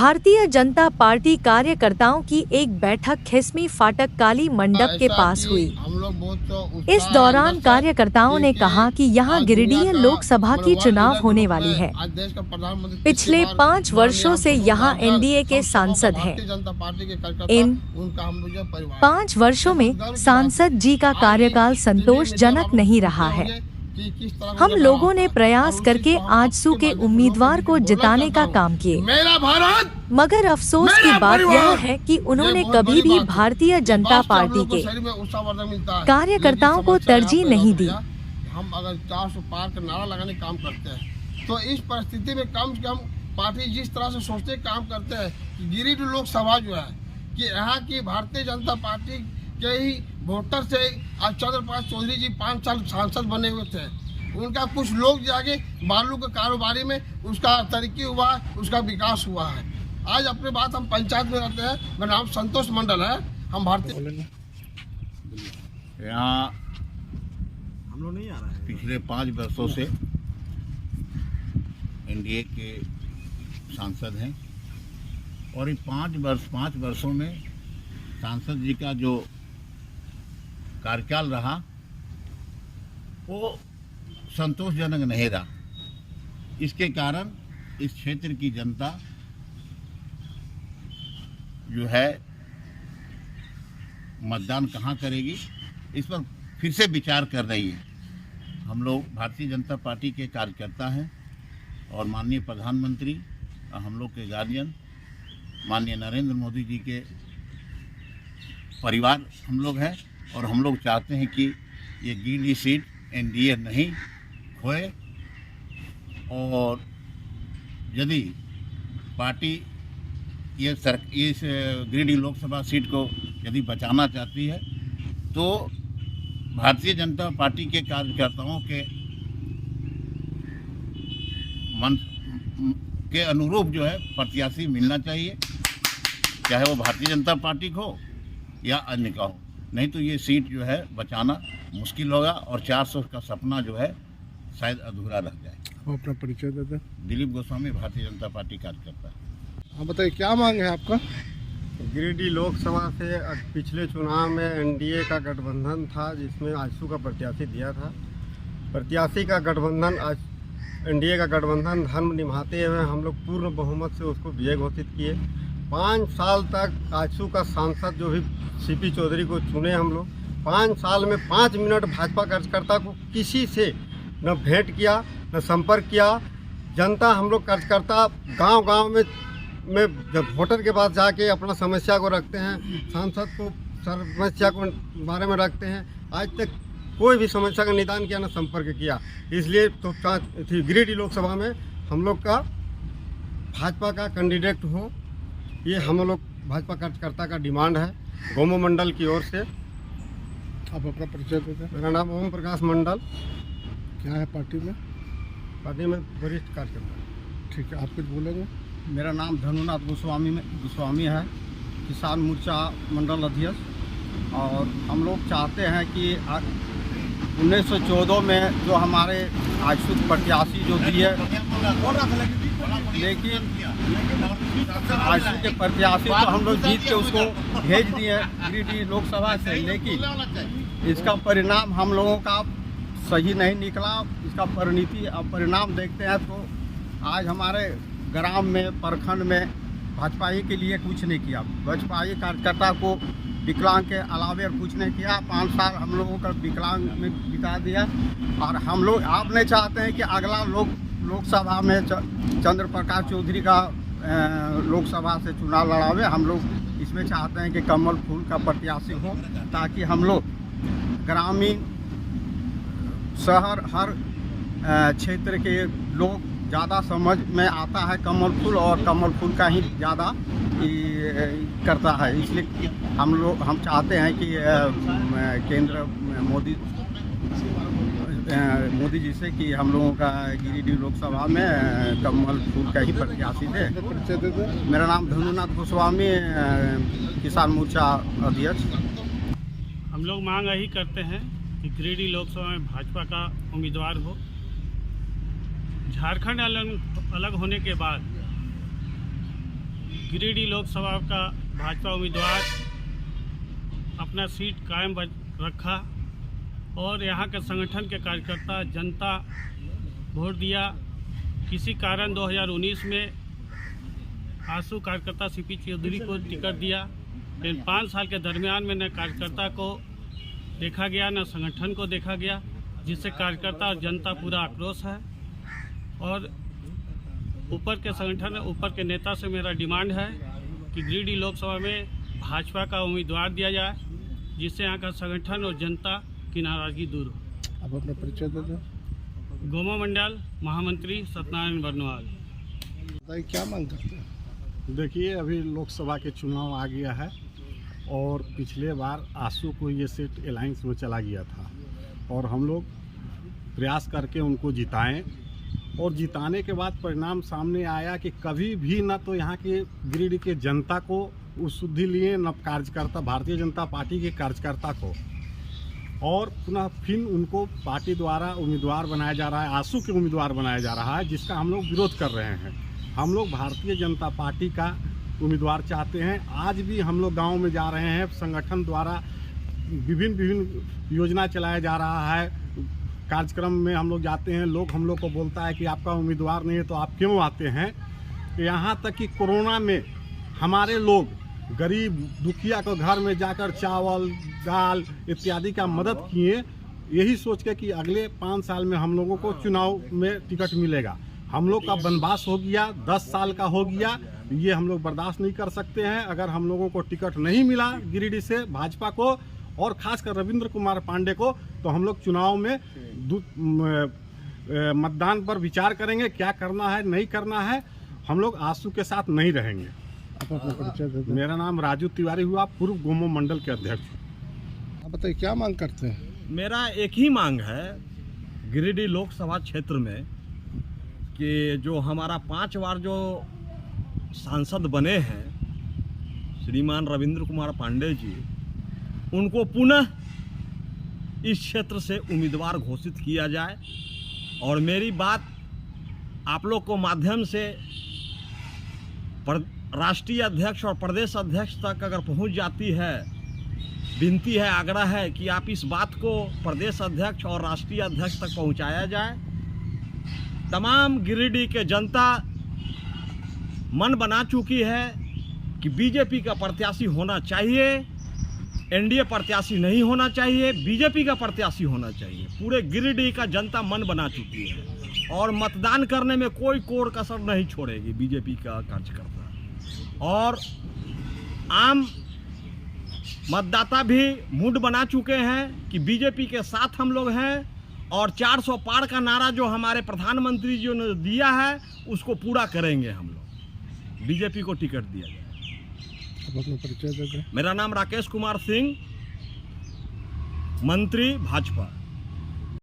Bharatiya Janata party कार्यकर्ताओं की एक बैठक खिसमी फाटक काली मंडप के पास हुई। इस दौरान कार्यकर्ताओं ने कहा कि यहां गिरिडीह लोकसभा की चुनाव होने वाली है। पिछले 5 वर्षों से यहां एनडीए के सांसद हैं। इन 5 वर्षों में सांसद जी का कार्यकाल संतोषजनक नहीं रहा है। हम लोगों ने प्रयास करके आजसू के उम्मीदवार को जिताने का काम किए, मगर अफसोस की बात यह है कि उन्होंने कभी भी भारतीय जनता पार्टी के कार्यकर्ताओं को तरजीह नहीं दी। हम अगर 400 पार का नारा लगाने का काम करते हैं तो इस परिस्थिति में कम से कम पार्टी जिस तरह से सोचते काम करते हैं कि गिरिडीह लोकसभा जो है कि यहाँ की भारतीय जनता पार्टी के ही वोटर से आज चंद्रप्रकाश चौधरी जी 5 साल सांसद बने हुए थे। उनका कुछ लोग जाके बालू के कारोबारी में उसका तरक्की हुआ, उसका विकास हुआ है। आज अपने बात हम पंचायत में रहते हैं। मेरा नाम संतोष मंडल है। हम भारतीय यहाँ हम लोग नहीं आ रहे हैं। पिछले 5 वर्षों से एनडीए के सांसद हैं और ये 5 वर्षों में सांसद जी का जो कार्यकाल रहा वो संतोषजनक नहीं रहा। इसके कारण इस क्षेत्र की जनता जो है मतदान कहाँ करेगी इस पर फिर से विचार कर रही है। हम लोग भारतीय जनता पार्टी के कार्यकर्ता हैं और माननीय प्रधानमंत्री और हम लोग के गार्जियन माननीय नरेंद्र मोदी जी के परिवार हम लोग हैं और हम लोग चाहते हैं कि ये गिरिडीह सीट एनडीए नहीं खोए और यदि पार्टी इस गिरिडीह लोकसभा सीट को यदि बचाना चाहती है तो भारतीय जनता पार्टी के कार्यकर्ताओं के मन के अनुरूप जो है प्रत्याशी मिलना चाहिए, चाहे वो भारतीय जनता पार्टी को हो या अन्य का हो। नहीं तो ये सीट जो है बचाना मुश्किल होगा और 400 का सपना जो है शायद अधूरा रह जाए। अपना परिचय देते। दिलीप गोस्वामी, भारतीय जनता पार्टी कार्यकर्ता। हाँ बताइए, क्या मांग है आपका? गिरिडीह लोकसभा से पिछले चुनाव में एनडीए का गठबंधन था जिसमें आजसू का प्रत्याशी दिया था। प्रत्याशी का गठबंधन आज एनडीए का गठबंधन धर्म निभाते हुए हम लोग पूर्ण बहुमत से उसको विजय घोषित किए। 5 साल तक आजसू का सांसद जो भी सीपी चौधरी को चुने हम लोग, 5 साल में 5 मिनट भाजपा कार्यकर्ता को किसी से न भेंट किया न संपर्क किया। जनता हम लोग कार्यकर्ता गांव-गांव में जब वोटर के पास जाके अपना समस्या को रखते हैं, सांसद को समस्या को बारे में रखते हैं। आज तक कोई भी समस्या का निदान किया न संपर्क किया। इसलिए तो गिरिडीह लोकसभा में हम लोग का भाजपा का कैंडिडेट हो, ये हम लोग भाजपा कार्यकर्ता का डिमांड है गोमो मंडल की ओर से। आप अपना परिचय देते। मेरा नाम ओम प्रकाश मंडल। क्या है पार्टी में? पार्टी में वरिष्ठ कार्यकर्ता। ठीक है, आप कुछ बोलेंगे? मेरा नाम धनुनाथ गोस्वामी है, किसान मोर्चा मंडल अध्यक्ष। और हम लोग चाहते हैं कि 1914 में जो हमारे आजसू प्रत्याशी जो दिए, लेकिन आजसू के प्रत्याशी तो हम लोग जीत के उसको भेज दिए गिरिडीह लोकसभा से, लेकिन इसका परिणाम हम लोगों का सही नहीं निकला। इसका परिणाम देखते हैं तो आज हमारे ग्राम में, प्रखंड में भाजपा ही के लिए कुछ नहीं किया। भाजपा ही कार्यकर्ता को विकलांग के अलावे और कुछ नहीं किया। 5 साल हम लोगों का विकलांग में बिता दिया और हम लोग आप नहीं चाहते हैं कि अगला लोकसभा में चंद्र प्रकाश चौधरी का लोकसभा से चुनाव लड़ावे। हम लोग इसमें चाहते हैं कि कमल फूल का प्रत्याशी हो, ताकि हम लोग ग्रामीण शहर हर क्षेत्र के लोग ज़्यादा समझ में आता है कमल फूल, और कमल फूल का ही ज़्यादा करता है। इसलिए हम चाहते हैं कि केंद्र मोदी जी से कि हम लोगों का गिरिडीह लोकसभा में कमल फूल का ही प्रत्याशी दे। मेरा नाम धनुनाथ गोस्वामी, किसान मोर्चा अध्यक्ष। हम लोग मांग यही करते हैं कि गिरिडीह लोकसभा में भाजपा का उम्मीदवार हो। झारखंड अलग होने के बाद गिरिडीह लोकसभा का भाजपा उम्मीदवार अपना सीट कायम रखा और यहाँ के संगठन के कार्यकर्ता जनता वोट दिया। किसी कारण 2019 में आंसू कार्यकर्ता सीपी चौधरी को टिकट दिया, लेकिन 5 साल के दरमियान में न कार्यकर्ता को देखा गया न संगठन को देखा गया, जिससे कार्यकर्ता और जनता पूरा आक्रोश है। और ऊपर के संगठन, ऊपर के नेता से मेरा डिमांड है कि गिरिडीह लोकसभा में भाजपा का उम्मीदवार दिया जाए, जिससे यहाँ का संगठन और जनता की नाराजगी दूर हो। आप अपना परिचय दे दें। गोमा मंडल महामंत्री सत्यनारायण बर्नवाल। बताइए क्या मांग करते हैं। देखिए, अभी लोकसभा के चुनाव आ गया है और पिछले बार आंसू को ये सीट अलायंस में चला गया था और हम लोग प्रयास करके उनको जिताएं और जिताने के बाद परिणाम सामने आया कि कभी भी न तो यहाँ के गिरिडीह के जनता को उस शुद्धि लिए, न कार्यकर्ता भारतीय जनता पार्टी के कार्यकर्ता को, और पुनः फिर उनको पार्टी द्वारा उम्मीदवार बनाया जा रहा है, आंसू के उम्मीदवार बनाया जा रहा है, जिसका हम लोग विरोध कर रहे हैं। हम लोग भारतीय जनता पार्टी का उम्मीदवार चाहते हैं। आज भी हम लोग गांव में जा रहे हैं, संगठन द्वारा विभिन्न योजना चलाया जा रहा है, कार्यक्रम में हम लोग जाते हैं, लोग हम लोग को बोलता है कि आपका उम्मीदवार नहीं है तो आप क्यों आते हैं। यहाँ तक कि कोरोना में हमारे लोग गरीब दुखिया को घर में जाकर चावल दाल इत्यादि का मदद किए, यही सोच के कि अगले 5 साल में हम लोगों को चुनाव में टिकट मिलेगा। हम लोग का वनवास हो गया, 10 साल का हो गया, ये हम लोग बर्दाश्त नहीं कर सकते हैं। अगर हम लोगों को टिकट नहीं मिला गिरिडीह से भाजपा को और खासकर रविंद्र कुमार पांडे को, तो हम लोग चुनाव में मतदान पर विचार करेंगे, क्या करना है नहीं करना है। हम लोग आंसू के साथ नहीं रहेंगे। आप अपना परिचय दे दें। मेरा नाम राजू तिवारी हुआ, पूर्व गोमो मंडल के अध्यक्ष। आप बताइए क्या मांग करते हैं। मेरा एक ही मांग है गिरिडीह लोकसभा क्षेत्र में कि जो हमारा 5 बार जो सांसद बने हैं श्रीमान रविंद्र कुमार पांडे जी, उनको पुनः इस क्षेत्र से उम्मीदवार घोषित किया जाए। और मेरी बात आप लोग को माध्यम से राष्ट्रीय अध्यक्ष और प्रदेश अध्यक्ष तक अगर पहुंच जाती है, विनती है, आग्रह है कि आप इस बात को प्रदेश अध्यक्ष और राष्ट्रीय अध्यक्ष तक पहुंचाया जाए। तमाम गिरिडीह के जनता मन बना चुकी है कि बीजेपी का प्रत्याशी होना चाहिए, एनडीए प्रत्याशी नहीं होना चाहिए, बीजेपी का प्रत्याशी होना चाहिए। पूरे गिरिडीह का जनता मन बना चुकी है और मतदान करने में कोई कोर कसर नहीं छोड़ेगी बीजेपी का कार्यकर्ता। और आम मतदाता भी मूड बना चुके हैं कि बीजेपी के साथ हम लोग हैं और 400 पार का नारा जो हमारे प्रधानमंत्री जी ने दिया है उसको पूरा करेंगे हम लोग। बीजेपी को टिकट दिया जाए। आप अपना परिचय दे दें। मेरा नाम राकेश कुमार सिंह, मंत्री भाजपा।